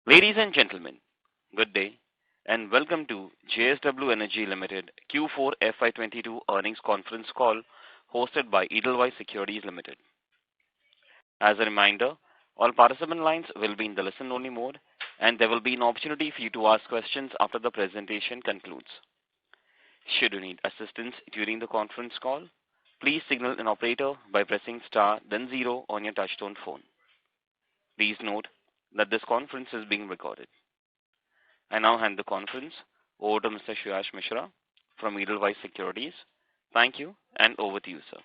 Ladies and gentlemen, good day and welcome to JSW Energy Limited Q4 FY22 earnings conference call hosted by Edelweiss Securities Limited. As a reminder, all participant lines will be in the listen-only mode and there will be an opportunity for you to ask questions after the presentation concludes. Should you need assistance during the conference call, please signal an operator by pressing star then 0 on your touchtone phone. Please note that this conference is being recorded. I now hand the conference over to Mr. Shuyash Mishra from Edelweiss Securities. Thank you and over to you, sir.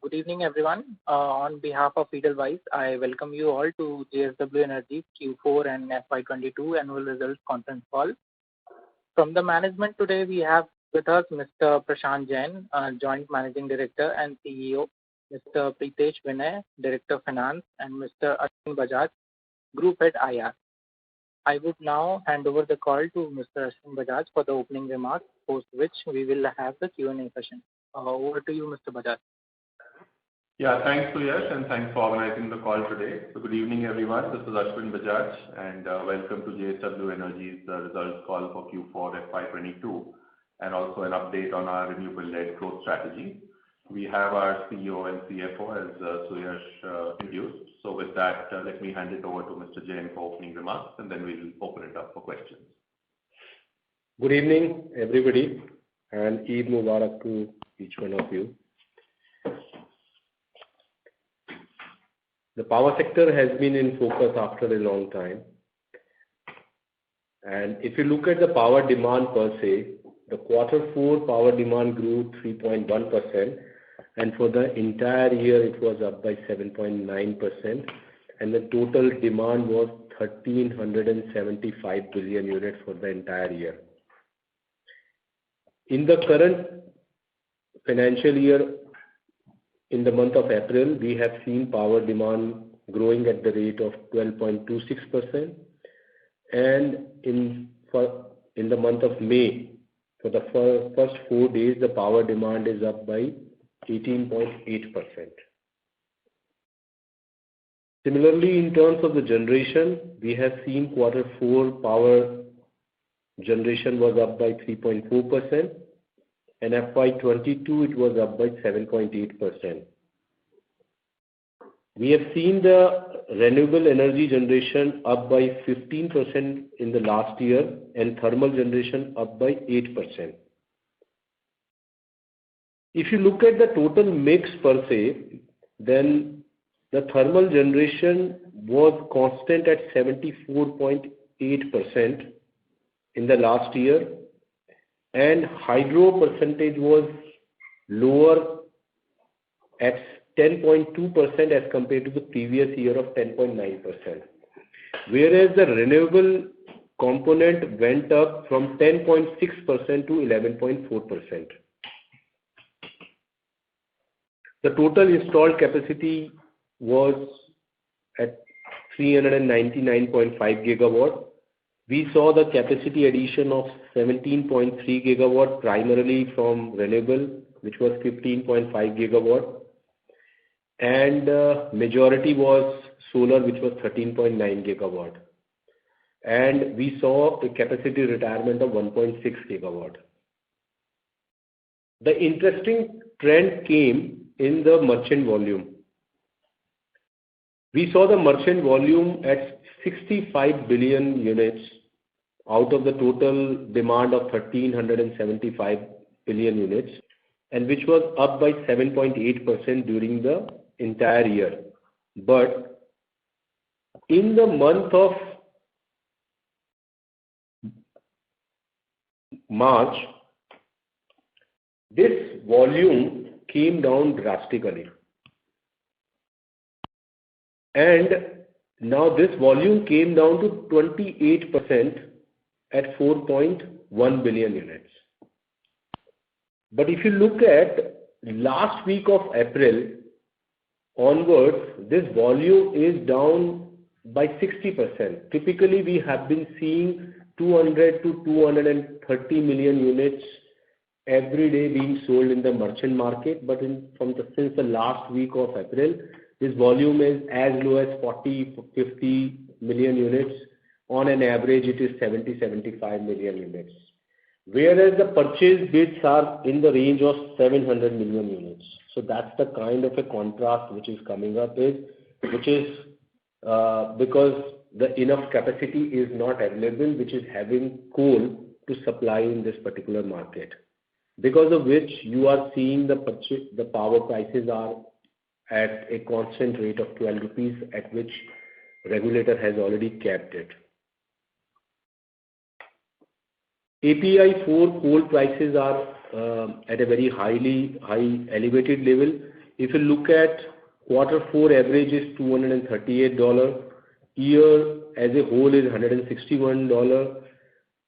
Good evening, everyone. On behalf of Edelweiss, I welcome you all to JSW Energy Q4 and FY22 annual results conference call. From the management today, we have with us Mr. Prashant Jain, Joint Managing Director and CEO, Mr. Pritesh Vinay, Director of Finance, and Mr. Ashwin Bajaj, Group Head IR. I would now hand over the call to Mr. Ashwin Bajaj for the opening remarks, post which we will have the Q&A session. Over to you, Mr. Bajaj. Yeah, thanks Suyash and thanks for organizing the call today. So good evening everyone, this is Ashwin Bajaj and welcome to JSW Energy's results call for Q4 FY22 and also an update on our renewable-led growth strategy. We have our CEO and CFO as Suyash introduced. So with that, let me hand it over to Mr. Jain for opening remarks and then we'll open it up for questions. Good evening everybody and Eid Mubarak to each one of you. The power sector has been in focus after a long time. And if you look at the power demand per se, the Q4 power demand grew 3.1%. And for the entire year, it was up by 7.9%. And the total demand was 1,375 billion units for the entire year. In the current financial year, in the month of April, we have seen power demand growing at the rate of 12.26%. And in the month of May, for the first 4 days, the power demand is up by 18.8%. Similarly, in terms of the generation, we have seen Q4 power generation was up by 3.4%. And FY22 it was up by 7.8%. We have seen the renewable energy generation up by 15% in the last year and thermal generation up by 8%. If you look at the total mix per se, then the thermal generation was constant at 74.8% in the last year. And hydro percentage was lower at 10.2% as compared to the previous year of 10.9%. Whereas the renewable component went up from 10.6% to 11.4%. The total installed capacity was at 399.5 gigawatt. We saw the capacity addition of 17.3 gigawatt primarily from renewable, which was 15.5 gigawatt, and majority was solar, which was 13.9 gigawatt. And we saw a capacity retirement of 1.6 gigawatt. The interesting trend came in the merchant volume. We saw the merchant volume at 65 billion units out of the total demand of 1,375 billion units, and which was up by 7.8% during the entire year. But in the month of March, this volume came down drastically. And now this volume came down to 28% at 4.1 billion units. But if you look at last week of April onwards, this volume is down by 60%. Typically, we have been seeing 200 to 230 million units every day being sold in the merchant market, but since the last week of April, this volume is as low as 40-50 million units. On an average, it is 70-75 million units. Whereas the purchase bids are in the range of 700 million units. So that's the kind of a contrast which is coming up, which is because the enough capacity is not available, which is having coal to supply in this particular market. Because of which you are seeing the power prices are at a constant rate of 12 rupees, at which regulator has already capped it. API 4 coal prices are at a very high elevated level. If you look at Q4 average is $238, year as a whole is $161.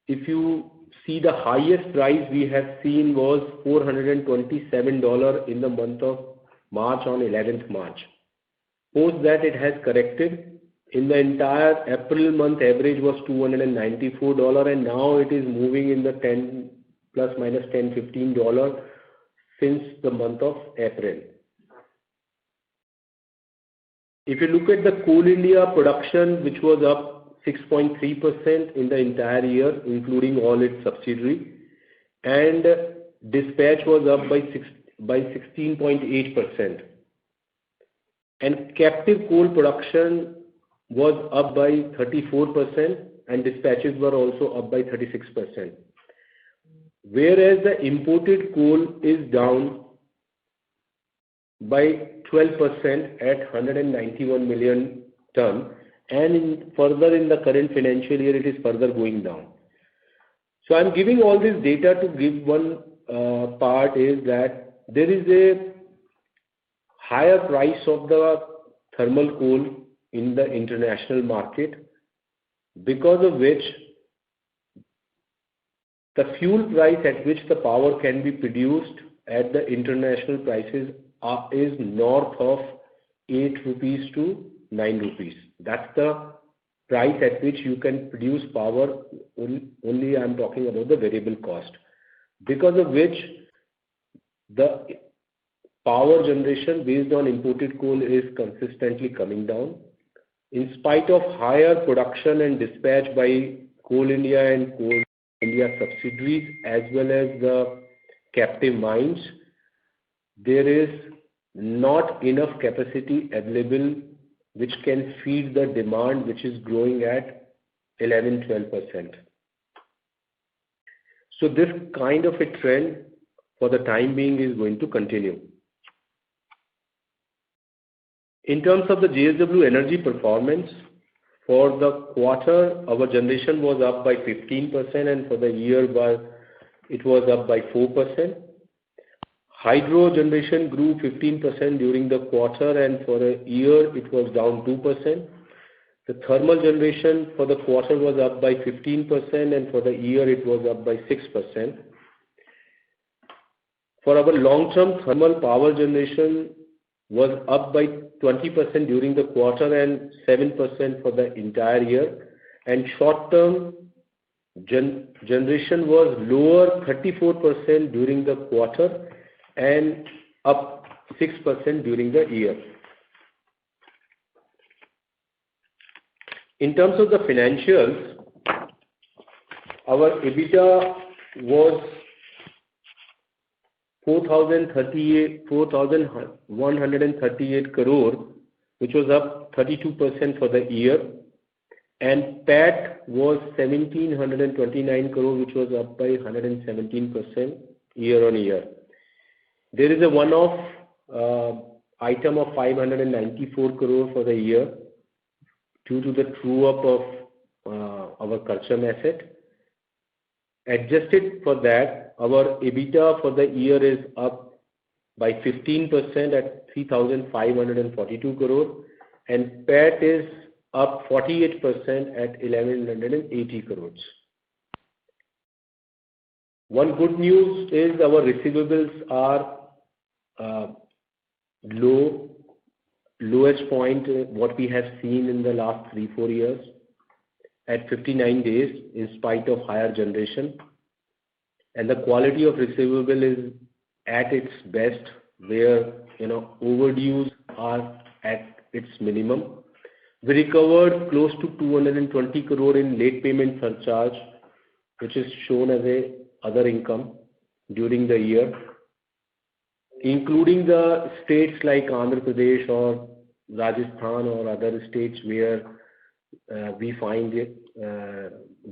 If you see, the highest price we have seen was $427 in the month of March, on 11th March. Post that it has corrected. In the entire April month, average was $294, and now it is moving in the plus minus $10-15 since the month of April. If you look at the Coal India production, which was up 6.3% in the entire year, including all its subsidiaries, and dispatch was up by 16.8%. And captive coal production was up by 34%, and dispatches were also up by 36%. Whereas the imported coal is down by 12% at 191 million ton, and further in the current financial year it is further going down. So I'm giving all this data to give one part is that there is a higher price of the thermal coal in the international market, because of which the fuel price at which the power can be produced at the international prices is north of 8 rupees to 9 rupees. That's the price at which you can produce power. Only I'm talking about the variable cost, because of which the power generation based on imported coal is consistently coming down. In spite of higher production and dispatch by Coal India and Coal India subsidiaries as well as the captive mines, there is not enough capacity available which can feed the demand, which is growing at 11-12%. So this kind of a trend for the time being is going to continue. In terms of the JSW Energy performance, for the quarter, our generation was up by 15%, and for the year, it was up by 4%. Hydro generation grew 15% during the quarter, and for a year, it was down 2%. The thermal generation for the quarter was up by 15%, and for the year, it was up by 6%. For our long-term thermal power generation was up by 20% during the quarter and 7% for the entire year. And short-term generation was lower 34% during the quarter and up 6% during the year. In terms of the financials, our EBITDA was 4,138 crore, which was up 32% for the year, and PAT was 1,729 crore, which was up by 117% year on year. There is a one-off item of 594 crore for the year due to the true-up of our Karcham asset. Adjusted for that, our EBITDA for the year is up by 15% at 3,542 crore, and PAT is up 48% at 1,180 crores. One good news is our receivables are lowest point what we have seen in the last 3-4 years at 59 days in spite of higher generation, and the quality of receivable is at its best, where overdues are at its minimum. We recovered close to 220 crore in late payment surcharge, which is shown as a other income during the year, including the states like Andhra Pradesh or Rajasthan or other states where we find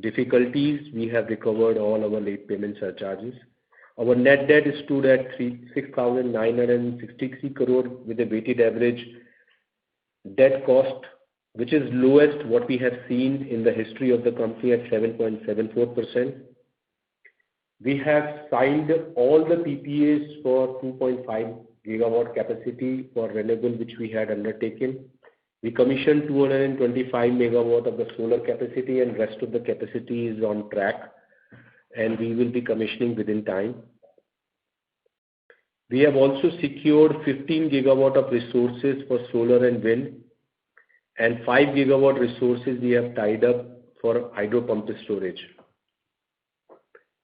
difficulties. We have recovered all our late payment surcharges. Our net debt stood at 6,963 crore with a weighted average debt cost, which is lowest what we have seen in the history of the company at 7.74%. We have signed all the PPAs for 2.5 gigawatt capacity for renewable, which we had undertaken. We commissioned 225 megawatt of the solar capacity, and rest of the capacity is on track, and we will be commissioning within time. We have also secured 15 gigawatt of resources for solar and wind, and 5 gigawatt resources we have tied up for hydro pumped storage.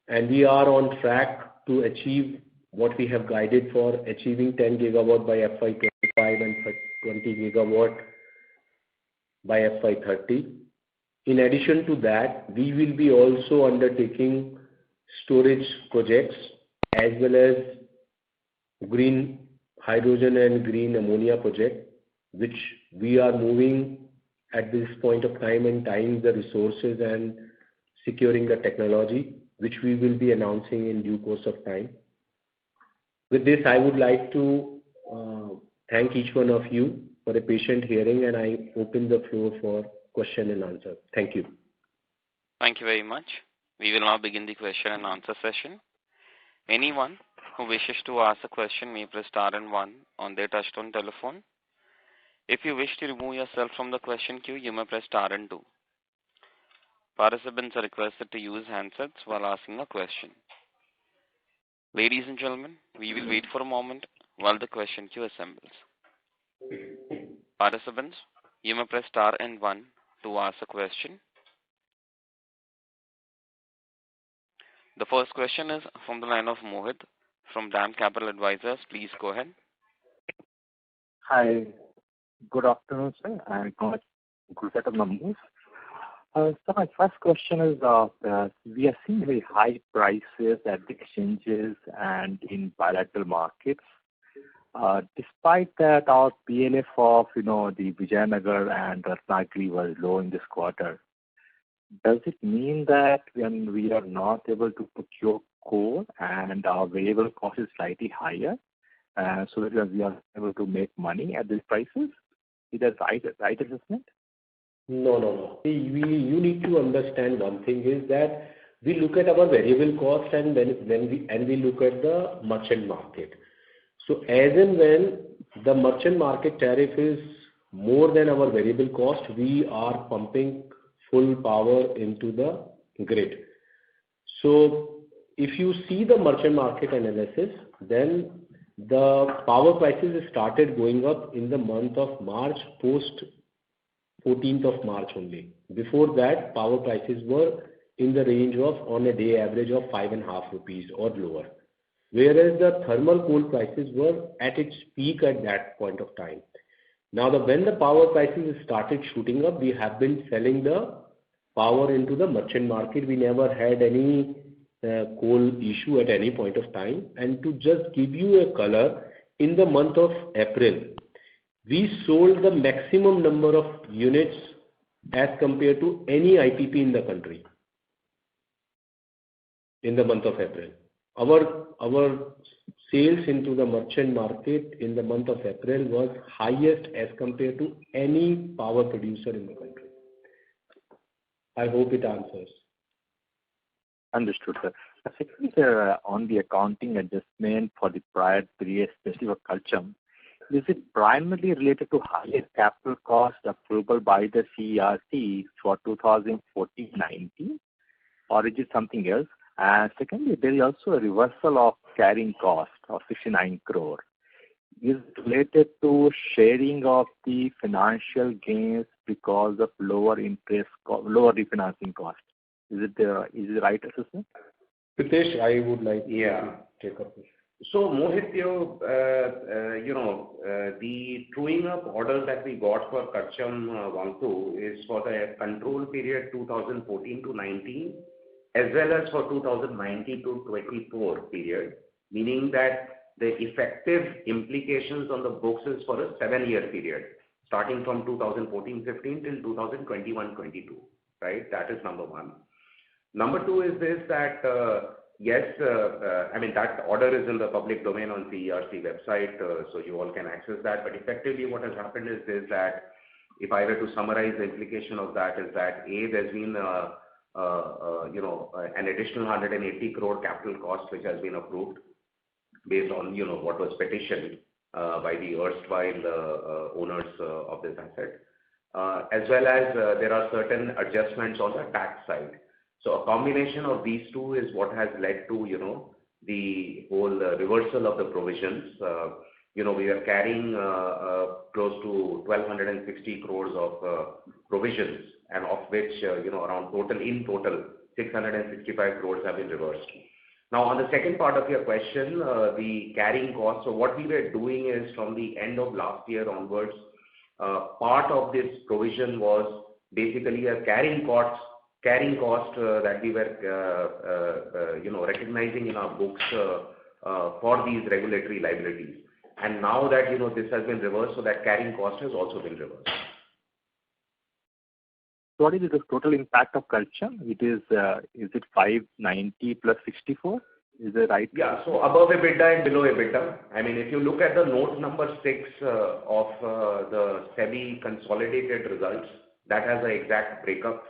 And we are on track to achieve what we have guided for, achieving 10 gigawatt by FY25 and 20 gigawatt by FY30. In addition to that, we will be also undertaking storage projects as well as green hydrogen and green ammonia project, which we are moving at this point of time and tying the resources and securing the technology, which we will be announcing in due course of time. With this, I would like to thank each one of you for a patient hearing, and I open the floor for question and answer. Thank you. Thank you very much. We will now begin the question and answer session. Anyone who wishes to ask a question may press star and 1 on their touchtone telephone. If you wish to remove yourself from the question queue, you may press star and 2. Participants are requested to use handsets while asking a question. Ladies and gentlemen, we will wait for a moment while the question queue assembles. Participants, you may press star and 1 to ask a question. The first question is from the line of Mohit from DAM Capital Advisors. Please go ahead. Hi. Good afternoon, sir, and good set of numbers. So my first question is, we are seeing very high prices at the exchanges and in bilateral markets. Despite that, our PLF of, the Vijayanagar and Ratnagiri was low in this quarter. Does it mean that when we are not able to procure coal and our variable cost is slightly higher, so that we are able to make money at these prices? Is that right assessment? No. You need to understand one thing is that we look at our variable cost and we look at the merchant market. So as and when the merchant market tariff is more than our variable cost, we are pumping full power into the grid. So if you see the merchant market analysis, then the power prices started going up in the month of March, post 14th of March only. Before that, power prices were in the range of, on a day average of 5.5 rupees or lower. Whereas the thermal coal prices were at its peak at that point of time. Now, when the power prices started shooting up, we have been selling the power into the merchant market. We never had any coal issue at any point of time. And to just give you a color, in the month of April, we sold the maximum number of units as compared to any IPP in the country in the month of April. Our sales into the merchant market in the month of April was highest as compared to any power producer in the country. I hope it answers. Understood, sir. Secondly, sir, on the accounting adjustment for the prior period, especially for Kalcham, is it primarily related to higher capital cost approval by the CERC for 2014-19, or is it something else? And secondly, there is also a reversal of carrying cost of 69 crore. Is it related to sharing of the financial gains because of lower interest, lower refinancing cost? Is it the right assessment? Pritesh, I would like to take up this. So Mohit, the truing up order that we got for Karcham Wangto is for the control period 2014 to 19, as well as for 2019 to 24 period, meaning that the effective implications on the books is for a 7-year period, starting from 2014-15 till 2021-22, right? That is number one. Number two is this, that yes, I mean, that order is in the public domain on CERC website, so you all can access that. But effectively what has happened is this, that if I were to summarize the implication of that, is that A, there's been an additional 180 crore capital cost which has been approved based on what was petitioned by the erstwhile owners of this asset, as well as there are certain adjustments on the tax side. So a combination of these two is what has led to the whole reversal of the provisions. We are carrying close to 1,260 crores of provisions, and of which around in total 665 crores have been reversed. Now, on the second part of your question, the carrying cost. So what we were doing is, from the end of last year onwards, part of this provision was basically a carrying cost that we were recognizing in our books for these regulatory liabilities. And now that this has been reversed, so that carrying cost has also been reversed. What is the total impact of Karcham? Is it 590 plus 64? Is that right? Yeah, so above EBITDA and below EBITDA. I mean, if you look at the note number 6 of the SEBI consolidated results, that has an exact breakup,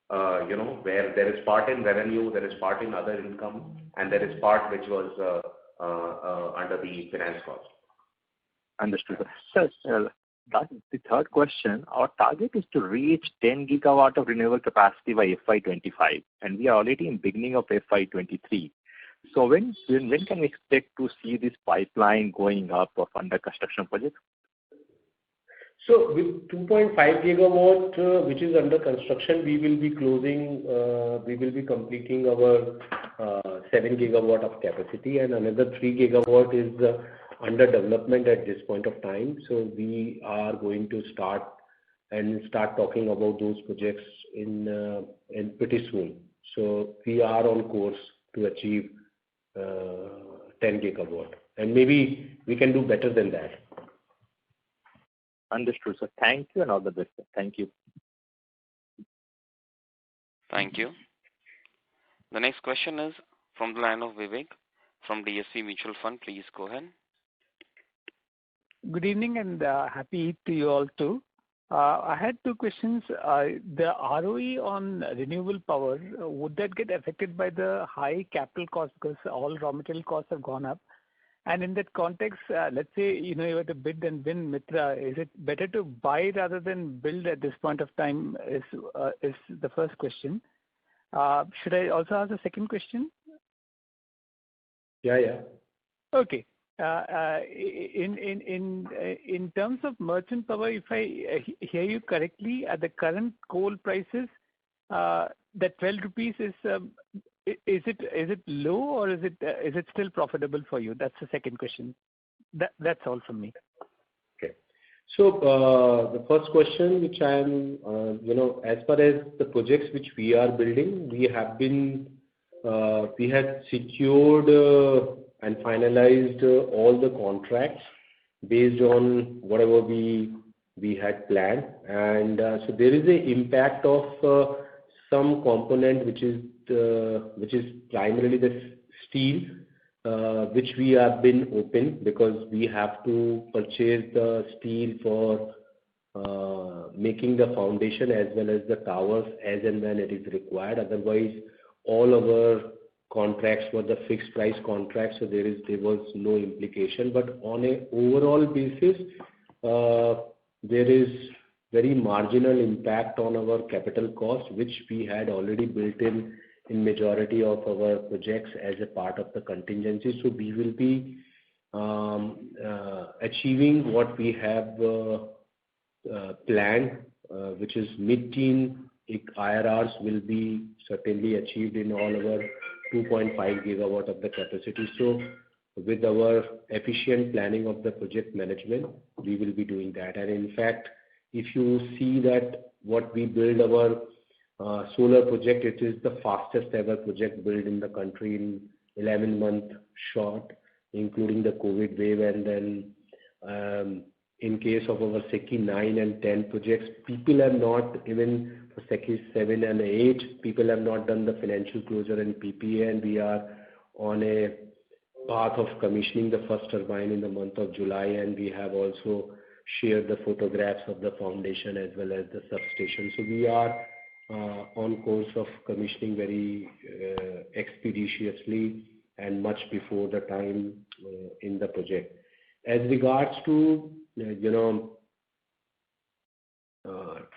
where there is part in revenue, there is part in other income, and there is part which was under the finance cost. Understood. Sir, the third question, our target is to reach 10 gigawatt of renewable capacity by FY25, and we are already in beginning of FY23. So when can we expect to see this pipeline going up of under construction projects? So with 2.5 gigawatt, which is under construction, we will be completing our 7 gigawatt of capacity, and another 3 gigawatt is under development at this point of time. So we are going to start talking about those projects in pretty soon. So we are on course to achieve 10 gigawatt, and maybe we can do better than that. Understood, sir. Thank you and all the best, sir. Thank you. Thank you. The next question is from the line of Vivek from DSP Mutual Fund. Please go ahead. Good evening and happy Eid to you all too. I had two questions. The ROE on renewable power, would that get affected by the high capital cost because all raw material costs have gone up? And in that context, let's say you have to bid and win Mitra, is it better to buy rather than build at this point of time? Is the first question. Should I also ask a second question? Yeah. Okay. In terms of merchant power, if I hear you correctly, at the current coal prices, that 12 rupees is it low or is it still profitable for you? That's the second question. That's all from me. Okay. So the first question, which I am, as far as the projects which we are building, we had secured and finalized all the contracts based on whatever we had planned, and so there is an impact of some component which is primarily the steel, which we have been open because we have to purchase the steel for making the foundation as well as the towers as and when it is required. Otherwise, all our contracts were the fixed price contracts, so there was no implication. But on an overall basis, there is very marginal impact on our capital cost, which we had already built in majority of our projects as a part of the contingency. So we will be achieving what we have planned, which is mid-teen IRRs will be certainly achieved in all our 2.5 gigawatt of the capacity. So with our efficient planning of the project management, we will be doing that. And in fact, if you see that what we build our solar project, it is the fastest ever project built in the country in 11-month short, including the COVID wave. And then in case of our SECI 9 and 10 projects, people have not, even for SECI 7 and 8, people have not done the financial closure and PPA, and we are on a path of commissioning the first turbine in the month of July, and we have also shared the photographs of the foundation as well as the substation. So we are on course of commissioning very expeditiously and much before the time in the project. As regards to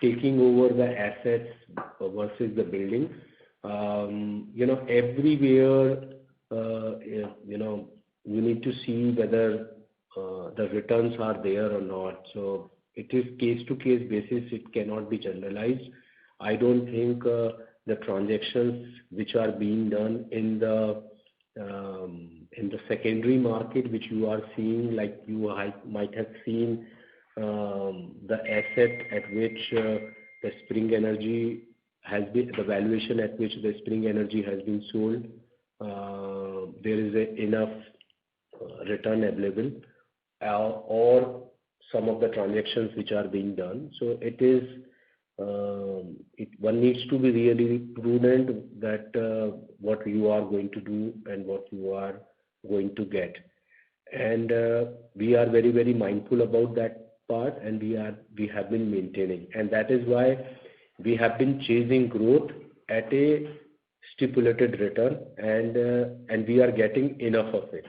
taking over the assets versus the building, everywhere you need to see whether the returns are there or not. So it is case to case basis. It cannot be generalized. I don't think the transactions which are being done in the secondary market, which you are seeing, like you might have seen the asset at which the Spring Energy has been, the valuation at which the Spring Energy has been sold, there is enough return available, or some of the transactions which are being done. So it is, one needs to be really prudent that what you are going to do and what you are going to get. And we are very, very mindful about that part, and we have been maintaining. And that is why we have been chasing growth at a stipulated return, and we are getting enough of it.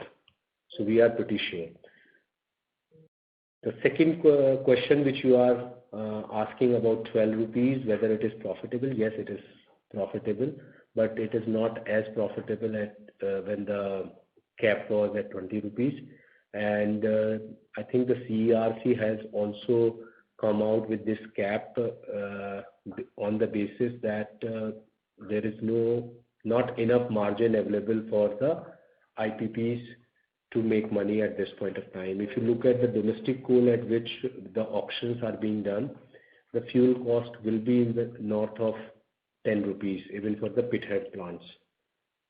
So we are pretty sure. The second question which you are asking about 12 rupees, whether it is profitable, yes, it is profitable, but it is not as profitable at when the cap was at 20 rupees. And I think the CERC has also come out with this cap on the basis that there is not enough margin available for the IPPs to make money at this point of time. If you look at the domestic coal at which the auctions are being done, the fuel cost will be in the north of 10 rupees, even for the pithead plants.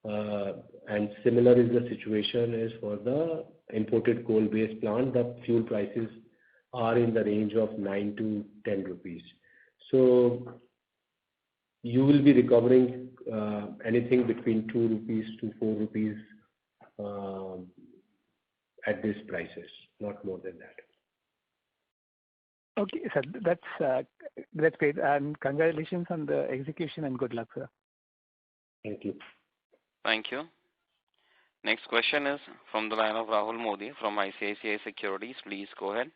And similar is the situation is for the imported coal-based plant. The fuel prices are in the range of 9 to 10 rupees. So you will be recovering anything between 2 rupees to 4 rupees at these prices, not more than that. Okay, sir, that's great, and congratulations on the execution and good luck, sir. Thank you. Thank you. Next question is from the line of Rahul Modi from ICICI Securities. Please go ahead.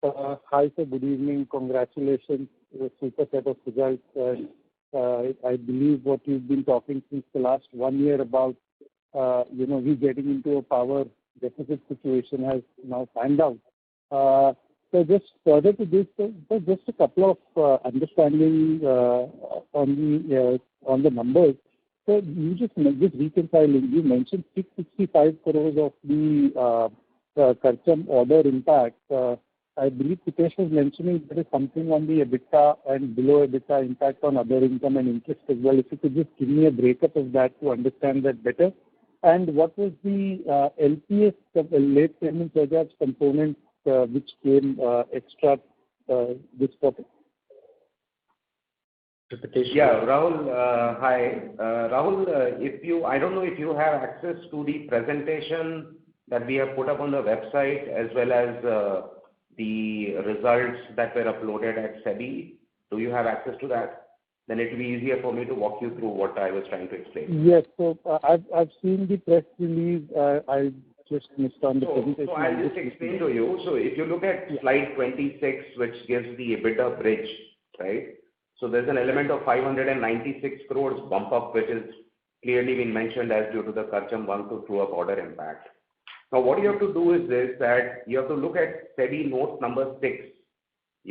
Hi, sir. Good evening. Congratulations. Super set of results. I believe what you've been talking since the last 1 year about, we getting into a power deficit situation has now panned out. So just further to this, so just a couple of understanding on the numbers. So you just reconciling, you mentioned 665 crores of the Karcham order impact. I believe Hitesh was mentioning there is something on the EBITDA and below EBITDA impact on other income and interest as well. If you could just give me a breakup of that to understand that better. And what was the LPS, late payment charge component, which came extra this quarter? Yeah, Rahul, hi. Rahul, I don't know if you have access to the presentation that we have put up on the website as well as the results that were uploaded at SEBI. Do you have access to that? Then it will be easier for me to walk you through what I was trying to explain. Yes, so I've seen the press release. I just missed on the presentation. So I'll just explain to you. So if you look at slide 26, which gives the EBITDA bridge, right? So there's an element of 596 crores bump up, which is clearly been mentioned as due to the Karcham 1 to true up order impact. Now what you have to do is this, that you have to look at SEBI note number 6,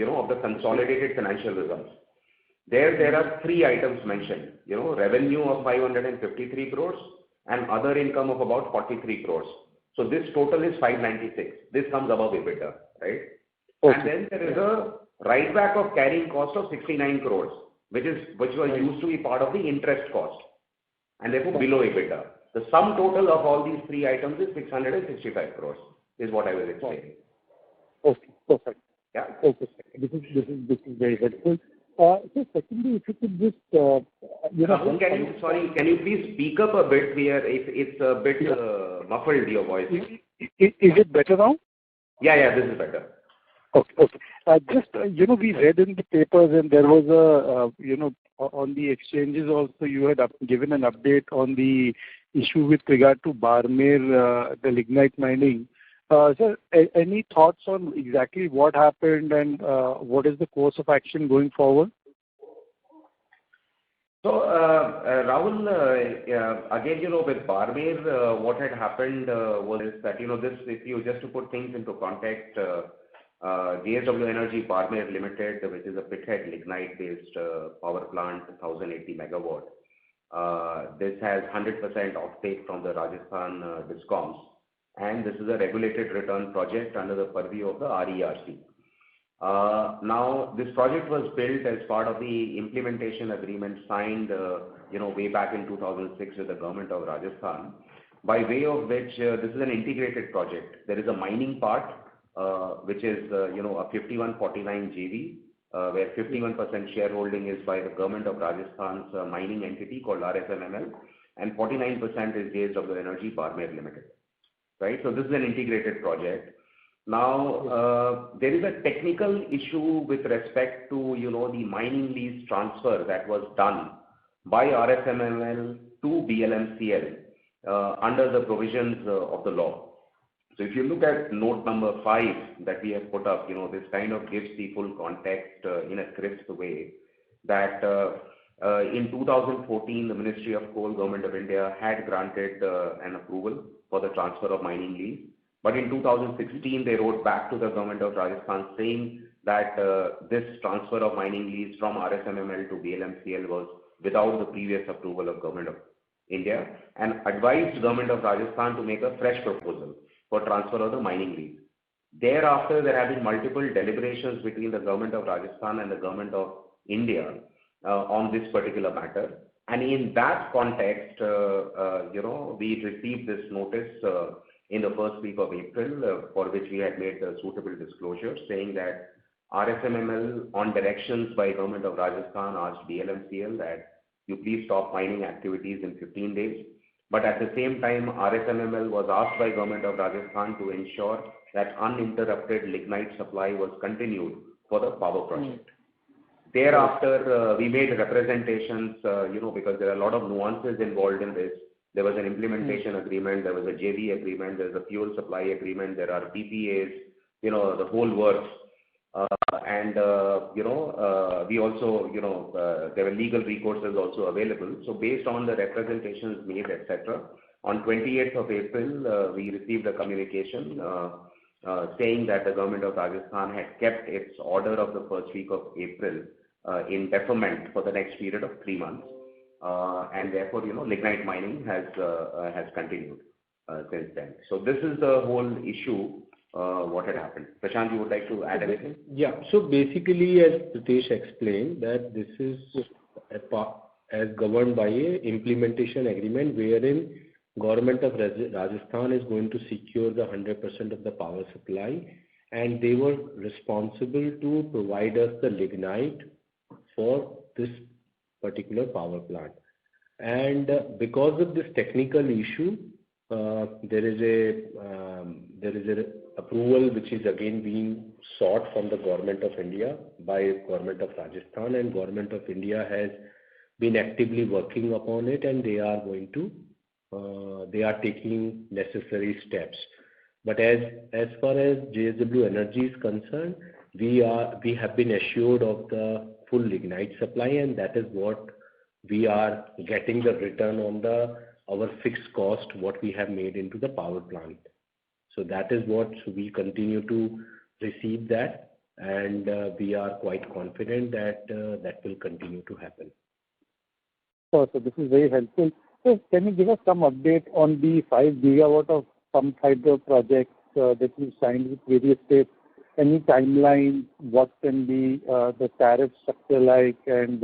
of the consolidated financial results. There are 3 items mentioned, revenue of 553 crores, and other income of about 43 crores. So this total is 596. This comes above EBITDA, right? Okay. And then there is a write back of carrying cost of 69 crores, which was used to be part of the interest cost, and therefore below EBITDA. The sum total of all these three items is 665 crores, is what I was explaining. Okay, perfect. Yeah. Okay, this is very helpful. So secondly, if you could just, Rahul, can you please speak up a bit? It's a bit muffled, your voice. Is it better now? Yeah, this is better. Okay. Just, we read in the papers and there was on the exchanges also you had given an update on the issue with regard to Barmer, the lignite mining. Sir, any thoughts on exactly what happened and what is the course of action going forward? So, Rahul, again, with Barmer, what had happened was that, just to put things into context, JSW Energy Barmer Limited, which is a pithead lignite-based power plant, 1080 megawatt. This has 100% offtake from the Rajasthan discoms, and this is a regulated return project under the purview of the RERC. Now, this project was built as part of the implementation agreement signed, way back in 2006 with the government of Rajasthan, by way of which this is an integrated project. There is a mining part, which is, a 51-49 JV, where 51% shareholding is by the government of Rajasthan's mining entity called RSMML, and 49% is JSW Energy Barmer Limited. Right? So this is an integrated project. Now, there is a technical issue with respect to, the mining lease transfer that was done by RSMML to BLMCL under the provisions of the law. So if you look at note number 5 that we have put up, this kind of gives the full context in a crisp way that in 2014, the Ministry of Coal, Government of India had granted an approval for the transfer of mining lease. But in 2016, they wrote back to the government of Rajasthan saying that this transfer of mining lease from RSMML to BLMCL was without the previous approval of government of India, and advised government of Rajasthan to make a fresh proposal for transfer of the mining lease. Thereafter, there have been multiple deliberations between the government of Rajasthan and the government of India on this particular matter. And in that context, we received this notice in the first week of April, for which we had made a suitable disclosure, saying that RSMML, on directions by government of Rajasthan, asked BLMCL that you please stop mining activities in 15 days. But at the same time, RSMML was asked by government of Rajasthan to ensure that uninterrupted lignite supply was continued for the power project. Thereafter, we made representations, because there are a lot of nuances involved in this. There was an implementation agreement, there was a JV agreement, there is a fuel supply agreement, there are PPAs, the whole works. We also, there were legal recourses also available. So based on the representations made, etc., on 28th of April, we received a communication saying that the government of Rajasthan had kept its order of the first week of April in deferment for the next period of 3 months. And therefore, lignite mining has continued since then. So this is the whole issue, what had happened. Prashant, you would like to add anything? Yeah. So basically, as Pritesh explained, that this is as governed by a implementation agreement wherein government of Rajasthan is going to secure the 100% of the power supply, and they were responsible to provide us the lignite for this particular power plant. And because of this technical issue, there is a approval which is again being sought from the government of India by government of Rajasthan, and government of India has been actively working upon it, and they are going to they are taking necessary steps. But as far as JSW Energy is concerned, we have been assured of the full lignite supply, and that is what we are getting the return on our fixed cost, what we have made into the power plant. So that is what we continue to receive that, and we are quite confident that that will continue to happen. So this is very helpful. So can you give us some update on the 5 gigawatt of pumped hydro projects that you signed with various states? Any timeline? What can be the tariff structure like, and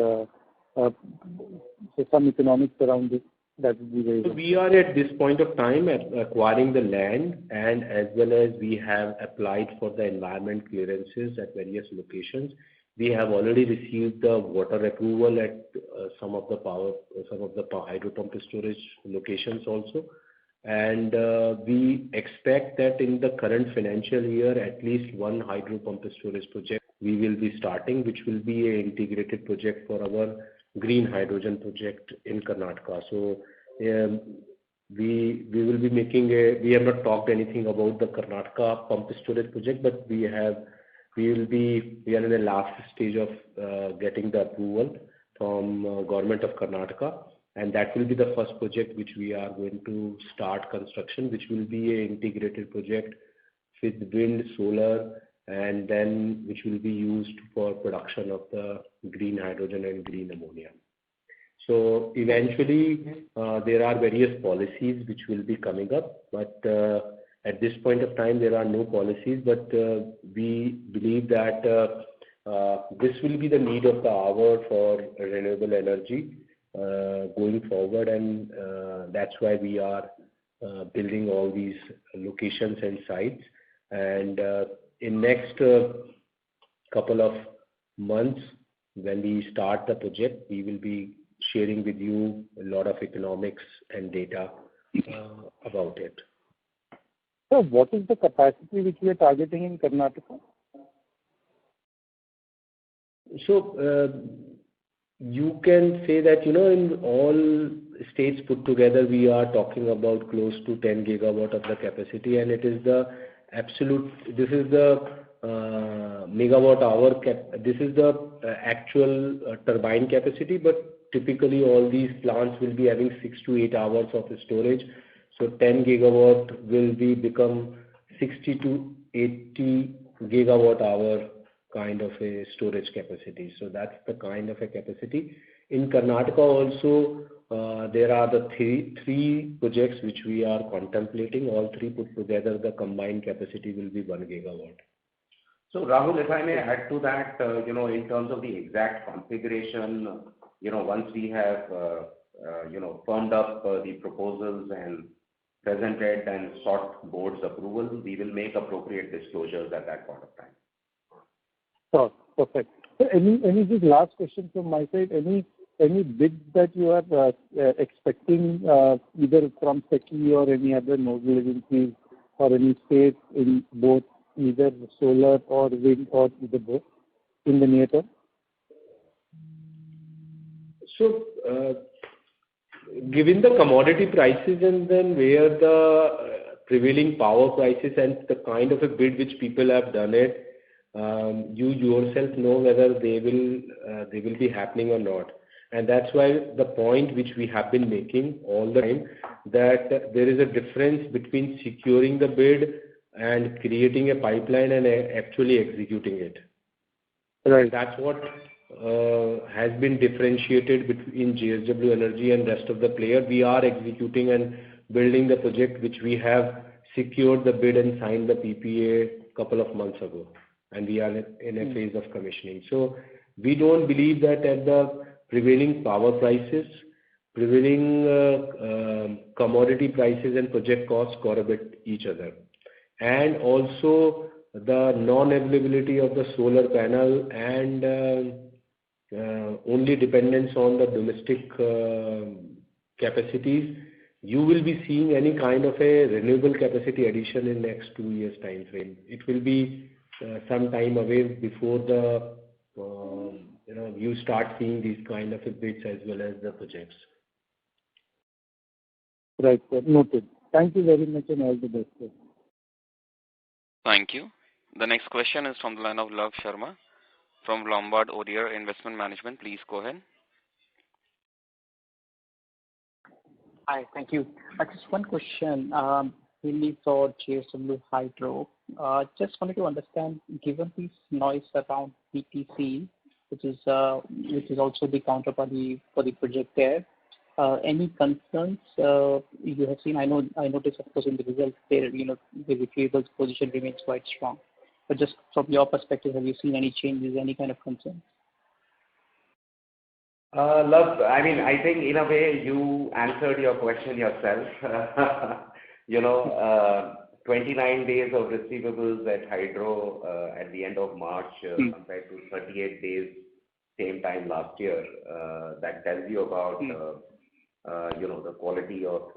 some economics around it? That would be very So good. we are at this point of time acquiring the land, and as well as we have applied for the environment clearances at various locations. We have already received the water approval at some of the hydro pump storage locations also. And we expect that in the current financial year, at least one hydro pump storage project we will be starting, which will be an integrated project for our green hydrogen project in Karnataka. So we will be making we have not talked anything about the Karnataka pump storage project, but we are in the last stage of getting the approval from government of Karnataka. And that will be the first project which we are going to start construction, which will be an integrated project with wind, solar, and then which will be used for production of the green hydrogen and green ammonia. So eventually, there are various policies which will be coming up, but at this point of time, there are no policies, but we believe that this will be the need of the hour for renewable energy going forward, and that's why we are building all these locations and sites. And in next couple of months, when we start the project, we will be sharing with you a lot of economics and data about it. So what is the capacity which we are targeting in Karnataka? So you can say that, in all states put together, we are talking about close to 10 gigawatt of the capacity, and it is the this is the megawatt hour this is the actual turbine capacity, but typically all these plants will be having 6 to 8 hours of storage. So 10 gigawatt will become 60 to 80 gigawatt hour kind of a storage capacity. So that's the kind of a capacity. In Karnataka also, there are the three projects which we are contemplating. All three put together, the combined capacity will be 1 gigawatt. So Rahul, if I may add to that, in terms of the exact configuration, once we have, firmed up the proposals and presented and sought board's approval, we will make appropriate disclosures at that point of time. Sure, perfect. So any just last question from my side? Any bid that you are expecting either from SECI or any other nodal agencies or any state in both either solar or wind or either both in the near term? So, given the commodity prices and then where the prevailing power prices and the kind of a bid which people have done it, you yourself know whether they will be happening or not. And that's why the point which we have been making all the time, that there is a difference between securing the bid and creating a pipeline and actually executing it. Right. That's what has been differentiated between JSW Energy and rest of the players. We are executing and building the project which we have secured the bid and signed the PPA a couple of months ago, and we are in a phase of commissioning. So we don't believe that at the prevailing power prices, prevailing commodity prices and project costs correlate each other. And also the non-availability of the solar panel and only dependence on the domestic capacities, you will be seeing any kind of a renewable capacity addition in next 2 years time frame. It will be some time away before the you start seeing these kind of bids as well as the projects. Right, sir. Noted. Thank you very much and all the best, sir. Thank you. The next question is from the line of Love Sharma from Lombard Odier Investment Management. Please go ahead. Hi, thank you. Just one question. Mainly for JSW Hydro. Just wanted to understand, given this noise around PTC, which is also the counterparty for the project there, Any concerns you have seen? I noticed, of course, in the results there, the receivables position remains quite strong. But just from your perspective, have you seen any changes, any kind of concerns? Love, I think in a way you answered your question yourself. 29 days of receivables at Hydro at the end of March compared to 38 days same time last year. That tells you about the quality of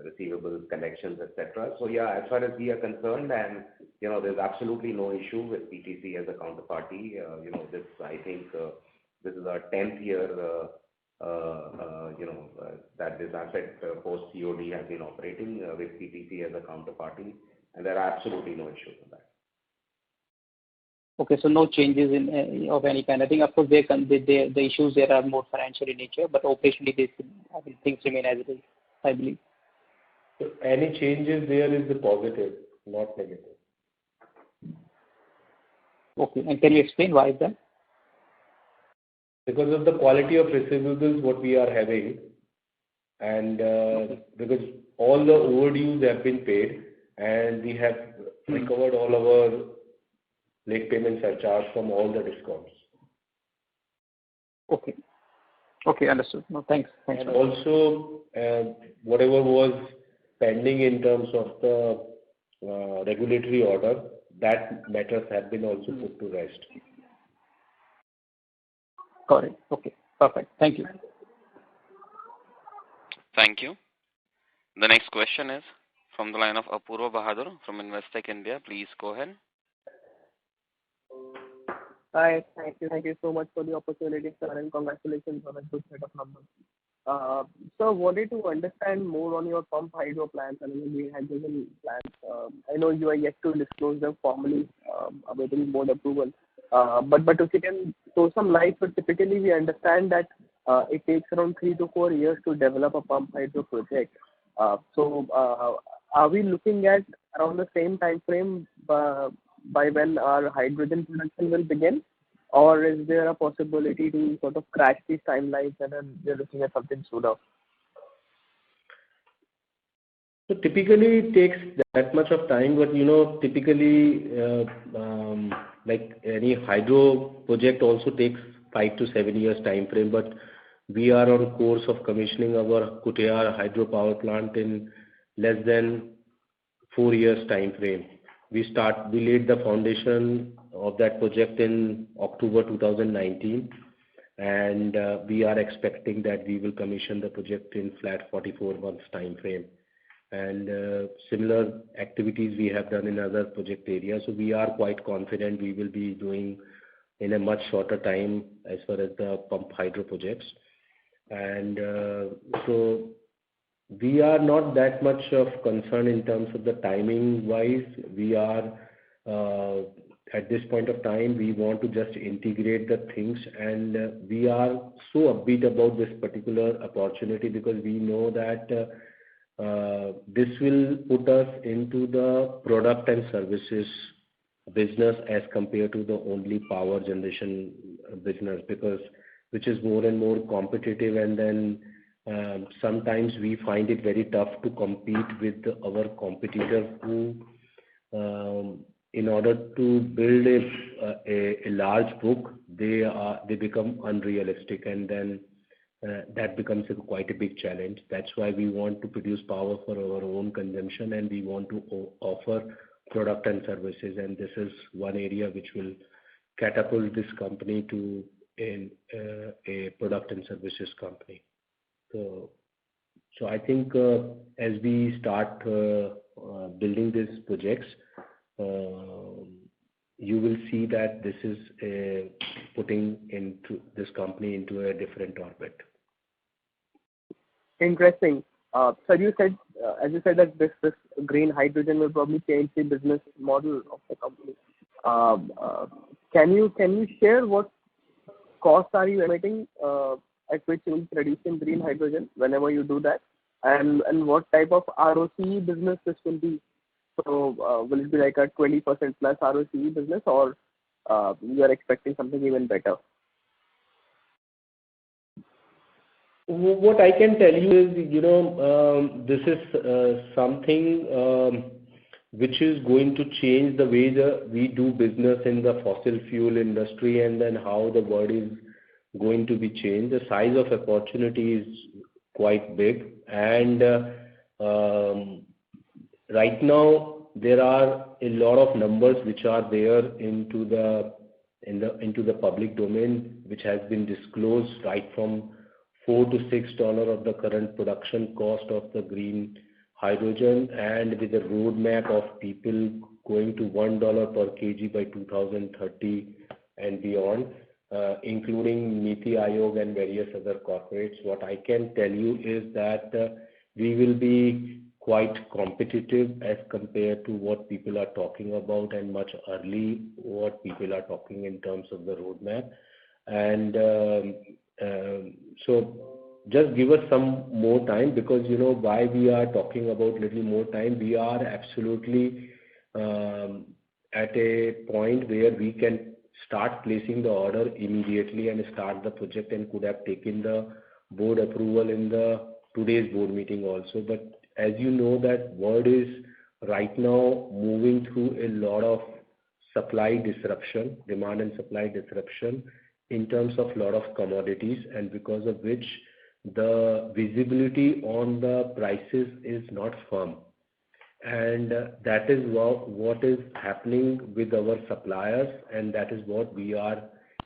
receivables, collections, etc. So yeah, as far as we are concerned, and there's absolutely no issue with PTC as a counterparty. This I think this is our 10th year. That this asset post COD has been operating with PTC as a counterparty, and there are absolutely no issues with that. Okay, so no changes in of any kind. I think, of course, the issues there are more financial in nature, but operationally, things remain as it is, I believe. So any changes there is the positive, not negative. Okay, and can you explain why is that? Because of the quality of receivables what we are having, and because all the overdues have been paid, and we have recovered all our late payment surcharge from all the discounts. Okay, understood. No, thanks. And also, whatever was pending in terms of the regulatory order, that matters have been also put to rest. Got it. Okay, perfect. Thank you. Thank you. The next question is from the line of Apurva Bahadur from Investec India. Please go ahead. Hi, thank you so much for the opportunity, sir, and congratulations on a good set of numbers. So, wanted to understand more on your pump hydro plants and the hydrogen plants. I know you are yet to disclose them formally, awaiting board approval. But if you can throw some light, but typically we understand that it takes around 3 to 4 years to develop a pump hydro project. So, are we looking at around the same time frame by when our hydrogen production will begin, or is there a possibility to sort of crash these timelines and then we're looking at something sooner? So typically it takes that much of time, but typically like any hydro project also takes 5 to 7 years time frame, but we are on course of commissioning our Kutehr hydropower plant in less than 4 years time frame. We laid the foundation of that project in October 2019, and we are expecting that we will commission the project in flat 44 months time frame. And similar activities we have done in other project areas. So we are quite confident we will be doing in a much shorter time as far as the pump hydro projects. And so we are not that much of concern in terms of the timing wise. We are at this point of time, we want to just integrate the things, and we are so upbeat about this particular opportunity because we know that this will put us into the product and services business as compared to the only power generation business, because which is more and more competitive, and then sometimes we find it very tough to compete with our competitor who in order to build a large book, they become unrealistic, and then that becomes quite a big challenge. That's why we want to produce power for our own consumption, and we want to offer product and services, and this is one area which will catapult this company to a product and services company. So I think as we start building these projects, you will see that this is putting into this company into a different orbit. Interesting. So you said, as you said, that this green hydrogen will probably change the business model of the company. Can you share what costs are you emitting at which you will be producing green hydrogen whenever you do that, and what type of ROCE business this will be? So will it be like a 20% plus ROCE business, or you are expecting something even better? What I can tell you is, this is something which is going to change the way we do business in the fossil fuel industry, and then how the world is going to be changed. The size of opportunity is quite big, and right now there are a lot of numbers which are there into the public domain, which has been disclosed, right from $4 to $6 of the current production cost of the green hydrogen, and with a roadmap of people going to $1 per kg by 2030 and beyond, including Niti Aayog and various other corporates. What I can tell you is that we will be quite competitive as compared to what people are talking about, and much early what people are talking in terms of the roadmap. And so just give us some more time, because why we are talking about little more time. We are absolutely at a point where we can start placing the order immediately and start the project, and could have taken the board approval in the today's board meeting also. But as you know, that world is right now moving through a lot of supply disruption, demand and supply disruption in terms of lot of commodities, and because of which the visibility on the prices is not firm. And that is what is happening with our suppliers, and that is what we are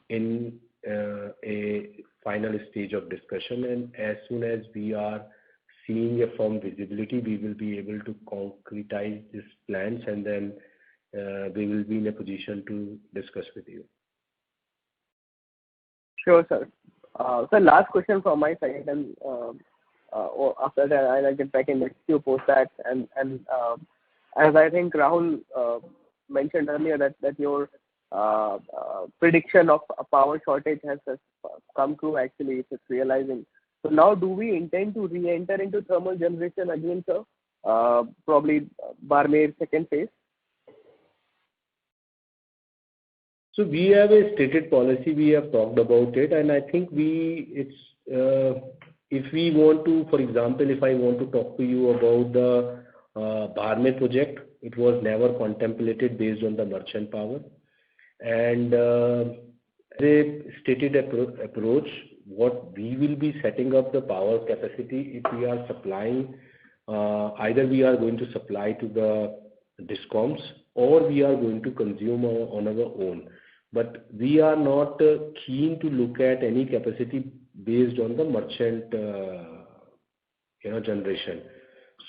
in a final stage of discussion. And as soon as we are seeing a firm visibility, we will be able to concretize these plans, and then we will be in a position to discuss with you. Sure, sir. So last question from my side, and after that I'll get back in the queue post that. And as I think Rahul mentioned earlier, that your prediction of a power shortage has come true. Actually, it's realizing. So now, do we intend to re-enter into thermal generation again, sir? Probably Barmer second phase. So we have a stated policy. We have talked about it, and I think if we want to, for example, if I want to talk to you about the Barmer project, it was never contemplated based on the merchant power. And a stated approach, what we will be setting up the power capacity, if we are supplying, either we are going to supply to the DISCOMs, or we are going to consume on our own. But we are not keen to look at any capacity based on the merchant generation.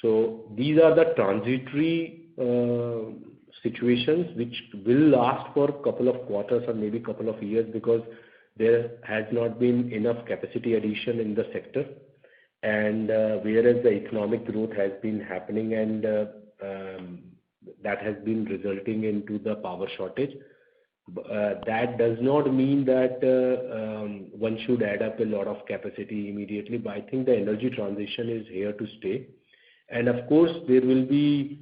So these are the transitory situations which will last for a couple of quarters or maybe couple of years, because there has not been enough capacity addition in the sector, and whereas the economic growth has been happening, and that has been resulting into the power shortage. That does not mean that one should add up a lot of capacity immediately, but I think the energy transition is here to stay. And of course, there will be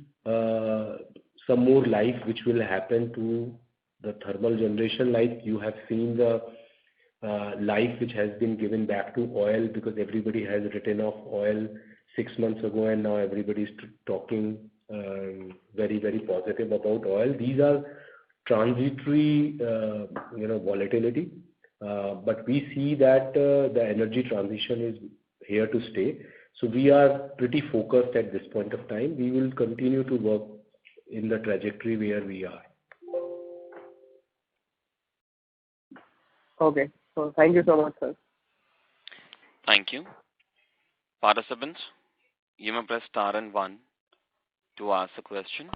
some more life which will happen to the thermal generation. Like you have seen the life which has been given back to oil, because everybody has written off oil 6 months ago, and now everybody is talking very, very positive about oil. These are transitory, volatility, but we see that the energy transition is here to stay. So we are pretty focused at this point of time. We will continue to work in the trajectory where we are. Okay. So thank you so much, sir. Thank you. Participants, you may press star and 1 to ask a question.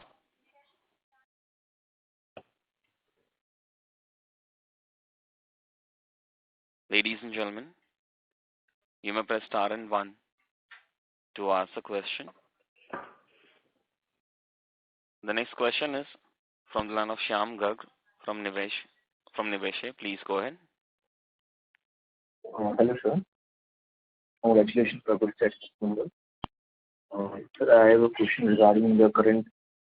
Ladies and gentlemen, you may press star and 1 to ask a question. The next question is from the line of Shyam Garg from Nivesh. Please go ahead. Hello, sir. Congratulations for a good set of numbers. Sir, I have a question regarding the current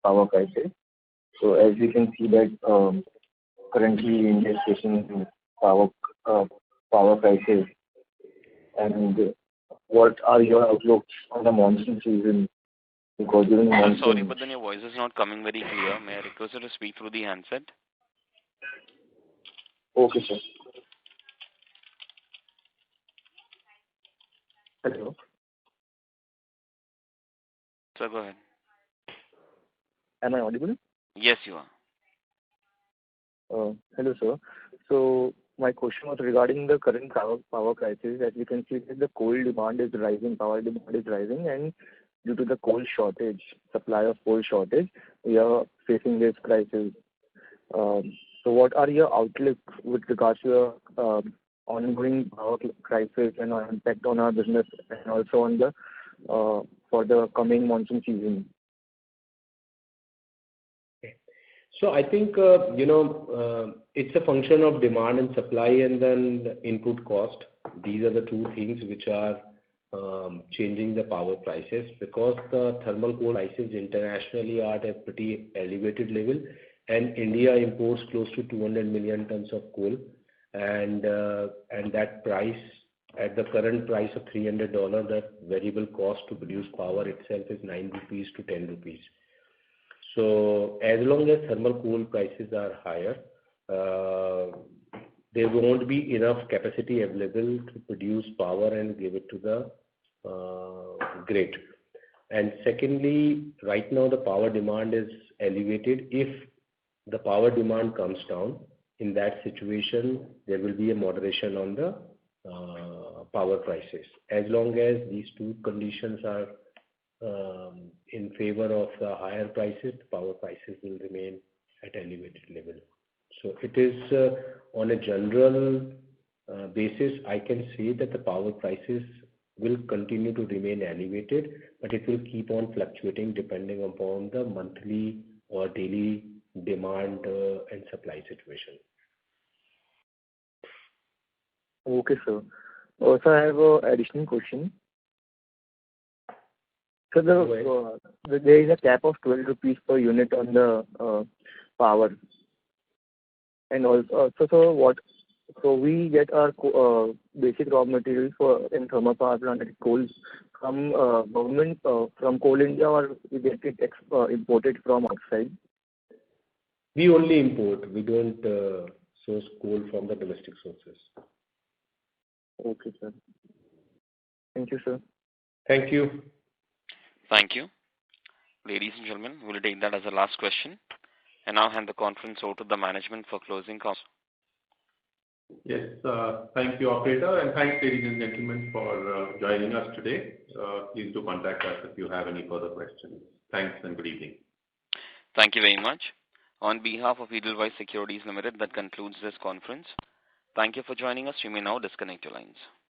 power prices. So as you can see that currently India is facing power prices, and what are your outlooks on the monsoon season? Because during I'm sorry, monsoon. but then your voice is not coming very clear. May I request you to speak through the handset? Okay, sir. Hello. Sir, go ahead. Am I audible? Yes, you are. Hello, sir. So my question was regarding the current power crisis. As we can see that the coal demand is rising, power demand is rising, and due to the coal shortage, supply of coal shortage, we are facing this crisis. So what are your outlook with regards to the ongoing power crisis and our impact on our business and also on the for the coming monsoon season? So I think, it's a function of demand and supply and then the input cost. These are the two things which are changing the power prices, because the thermal coal prices internationally are at a pretty elevated level, and India imports close to 200 million tons of coal, and that price, at the current price of $300, that variable cost to produce power itself is 9 rupees to 10 rupees. So as long as thermal coal prices are higher, there won't be enough capacity available to produce power and give it to the grid. And secondly, right now the power demand is elevated. If the power demand comes down, in that situation, there will be a moderation on the power prices. As long as these two conditions are in favor of the higher prices, power prices will remain at elevated level. So it is on a general basis, I can say that the power prices will continue to remain elevated, but it will keep on fluctuating depending upon the monthly or daily demand and supply situation. Okay, sir. Also, I have an additional question. So there is a cap of 12 rupees per unit on the power, and also so we get our basic raw materials for in thermal power plant like coal from government from Coal India, or we get it imported from outside? We only import. We don't source coal from the domestic sources. Okay, sir. Thank you, sir. Thank you. Thank you. Ladies and gentlemen, we'll take that as the last question. And now hand the conference over to the management for closing comments. Yes, thank you, operator, and thanks, ladies and gentlemen, for joining us today. Please do contact us if you have any further questions. Thanks and good evening. Thank you very much. On behalf of Edelweiss Securities Limited, that concludes this conference. Thank you for joining us. You may now disconnect your lines.